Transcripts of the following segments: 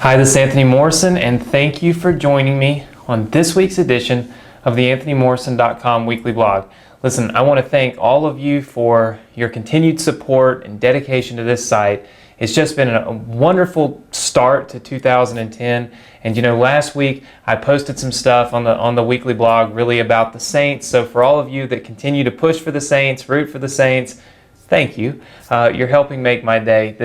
Hi, this is Anthony Morrison, and thank you for joining me on this week's edition of the AnthonyMorrison.com weekly blog. Listen, I want to thank all of you for your continued support and dedication to this site. It's just been a wonderful start to 2010. And last week I posted some stuff on the weekly blog really about the Saints. So for all of you that continue to push for the Saints, root for the Saints, thank you. You're helping make my day.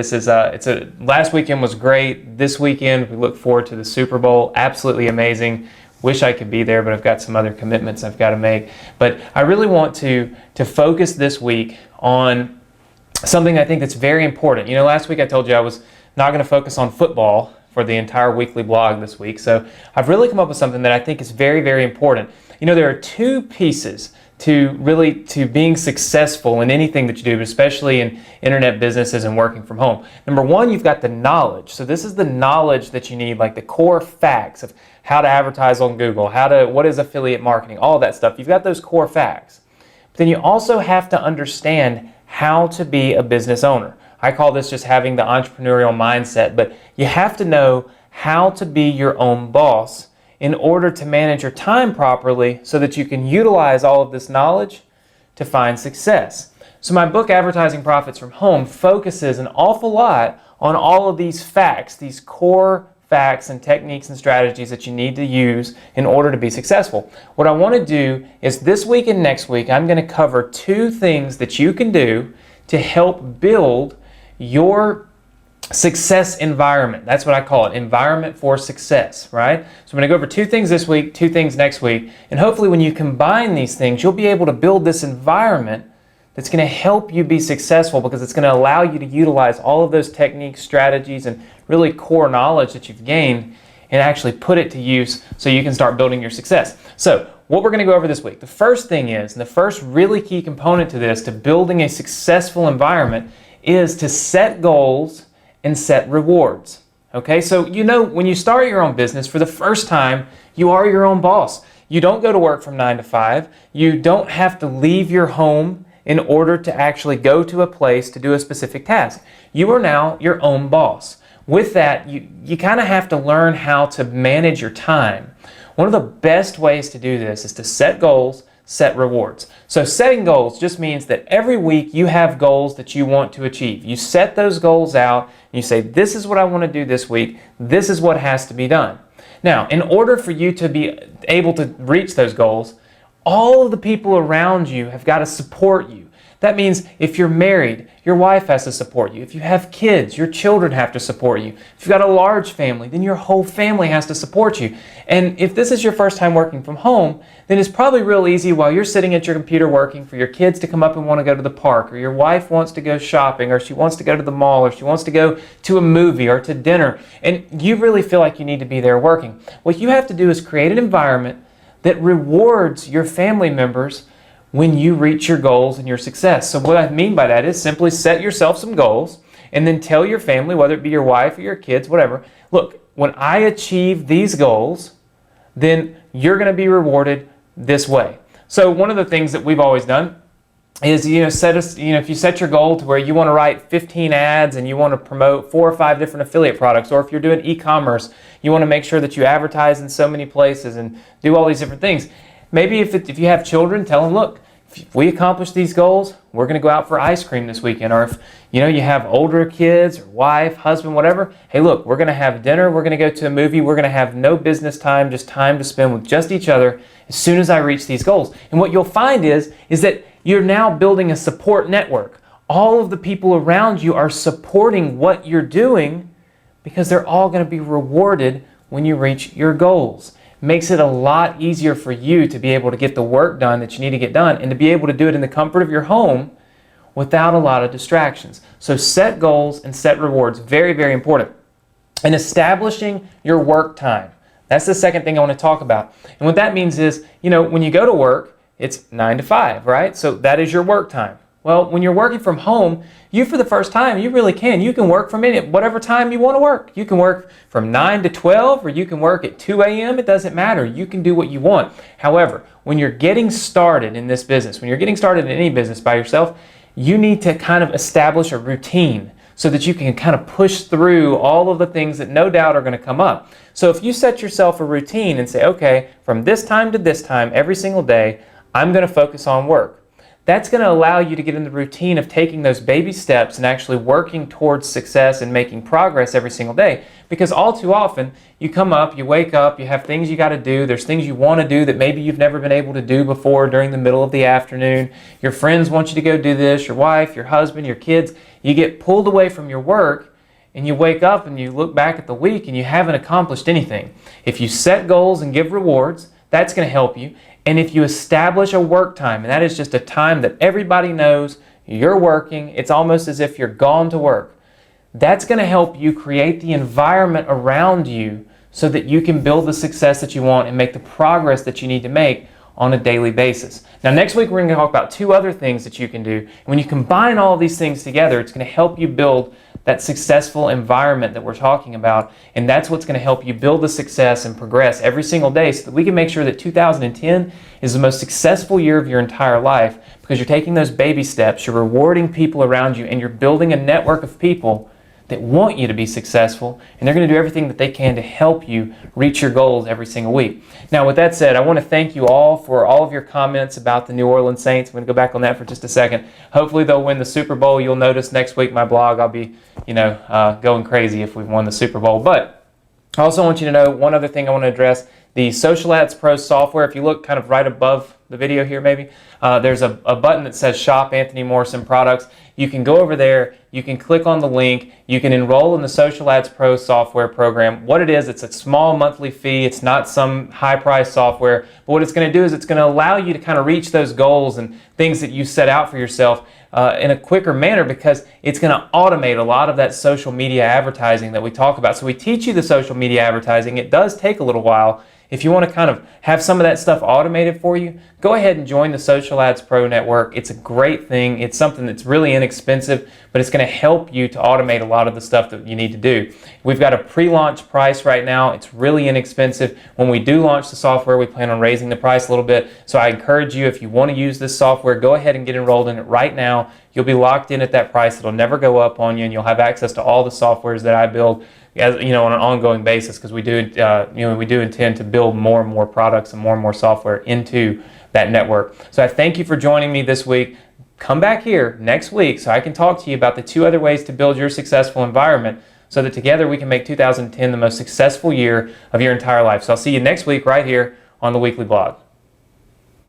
Last weekend was great. This weekend we look forward to the Super Bowl. Absolutely amazing. Wish I could be there, but I've got some other commitments I've got to make. But I really want to focus this week on something I think that's very important. Last week I told you I was not going to focus on football for the entire weekly blog this week. So I've really come up with something that I think is very, very important. There are two pieces to being successful in anything that you do, but especially in internet businesses and working from home. Number one, you've got the knowledge. So this is the knowledge that you need, like the core facts of how to advertise on Google, what is affiliate marketing, all that stuff. You've got those core facts. But then you also have to understand how to be a business owner. I call this just having the entrepreneurial mindset, but you have to know how to be your own boss in order to manage your time properly so that you can utilize all of this knowledge to find success. So my book, Advertising Profits from Home, focuses an awful lot on all of these facts, these core facts and techniques and strategies that you need to use in order to be successful. What I want to do is this week and next week, I'm going to cover two things that you can do to help build your success environment. That's what I call it, environment for success, right? So I'm going to go over two things this week, two things next week, and hopefully when you combine these things, you'll be able to build this environment that's going to help you be successful, because it's going to allow you to utilize all of those techniques, strategies, and really core knowledge that you've gained and actually put it to use so you can start building your success. So what we're going to go over this week, the first thing is, and the first really key component to this, to building a successful environment, is to set goals and set rewards. Okay, so when you start your own business for the first time, you are your own boss. You don't go to work from 9 to 5. You don't have to leave your home in order to actually go to a place to do a specific task. You are now your own boss. With that, you kind of have to learn how to manage your time. One of the best ways to do this is to set goals, set rewards. So setting goals just means that every week you have goals that you want to achieve. You set those goals out and you say, this is what I want to do this week. This is what has to be done. Now, in order for you to be able to reach those goals, all of the people around you have got to support you. That means if you're married, your wife has to support you. If you have kids, your children have to support you. If you've got a large family, then your whole family has to support you. And if this is your first time working from home, then it's probably real easy while you're sitting at your computer working for your kids to come up and want to go to the park, or your wife wants to go shopping, or she wants to go to the mall, or she wants to go to a movie or to dinner, and you really feel like you need to be there working. What you have to do is create an environment that rewards your family members when you reach your goals and your success. So what I mean by that is simply set yourself some goals and then tell your family, whether it be your wife or your kids, whatever, look, when I achieve these goals, then you're going to be rewarded this way. So one of the things that we've always done is, if you set your goal to where you want to write 15 ads and you want to promote 4 or 5 different affiliate products, or if you're doing e-commerce, you want to make sure that you advertise in so many places and do all these different things. Maybe if you have children, tell them, look, if we accomplish these goals, we're going to go out for ice cream this weekend. Or if you have older kids, or wife, husband, whatever, hey, look, we're going to have dinner, we're going to go to a movie, we're going to have no business time, just time to spend with just each other as soon as I reach these goals. And what you'll find is that you're now building a support network. All of the people around you are supporting what you're doing because they're all going to be rewarded when you reach your goals. Makes it a lot easier for you to be able to get the work done that you need to get done, and to be able to do it in the comfort of your home without a lot of distractions. So set goals and set rewards. Very, very important. And establishing your work time. That's the second thing I want to talk about. And what that means is, when you go to work, it's 9 to 5, right? So that is your work time. Well, when you're working from home, for the first time, you really can. You can work from whatever time you want to work. You can work from 9 to 12, or you can work at 2 a.m. It doesn't matter. You can do what you want. However, when you're getting started in this business, when you're getting started in any business by yourself, you need to kind of establish a routine. so that you can kind of push through all of the things that no doubt are going to come up. So if you set yourself a routine and say, okay, from this time to this time every single day, I'm going to focus on work. That's going to allow you to get in the routine of taking those baby steps and actually working towards success and making progress every single day. Because all too often, you come up, you wake up, you have things you got to do, there's things you want to do that maybe you've never been able to do before during the middle of the afternoon. Your friends want you to go do this, your wife, your husband, your kids. You get pulled away from your work and you wake up and you look back at the week and you haven't accomplished anything. If you set goals and give rewards, that's going to help you. And if you establish a work time, and that is just a time that everybody knows you're working, it's almost as if you're gone to work. That's going to help you create the environment around you so that you can build the success that you want and make the progress that you need to make on a daily basis. Now next week we're going to talk about 2 other things that you can do. And when you combine all of these things together, it's going to help you build that successful environment that we're talking about, and that's what's going to help you build the success and progress every single day so that we can make sure that 2010 is the most successful year of your entire life, because you're taking those baby steps, you're rewarding people around you, and you're building a network of people that want you to be successful, and they're going to do everything that they can to help you reach your goals every single week. Now, with that said, I want to thank you all for all of your comments about the New Orleans Saints. I'm going to go back on that for just a second. Hopefully they'll win the Super Bowl. You'll notice next week my blog, I'll be, going crazy if we won the Super Bowl. But I also want you to know one other thing I want to address. The Social Ads Pro software, if you look kind of right above the video here maybe, there's a button that says Shop Anthony Morrison Products. You can go over there, you can click on the link, you can enroll in the Social Ads Pro software program. What it is, it's a small monthly fee, it's not some high-priced software, but what it's going to do is it's going to allow you to kind of reach those goals and things that you set out for yourself in a quicker manner, because it's going to automate a lot of that social media advertising that we talk about. So we teach you the social media advertising. It does take a little while. If you want to kind of have some of that stuff automated for you, go ahead and join the Social Ads Pro Network. It's a great thing. It's something that's really inexpensive, but it's going to help you to automate a lot of the stuff that you need to do. We've got a pre-launch price right now. It's really inexpensive. When we do launch the software, we plan on raising the price a little bit. So I encourage you, if you want to use this software, go ahead and get enrolled in it right now. You'll be locked in at that price. It'll never go up on you, and you'll have access to all the softwares that I build, on an ongoing basis, because we do intend to build more and more products and more software into that network. So I thank you for joining me this week. Come back here next week so I can talk to you about the 2 other ways to build your successful environment, so that together we can make 2010 the most successful year of your entire life. So I'll see you next week right here on the Weekly Blog.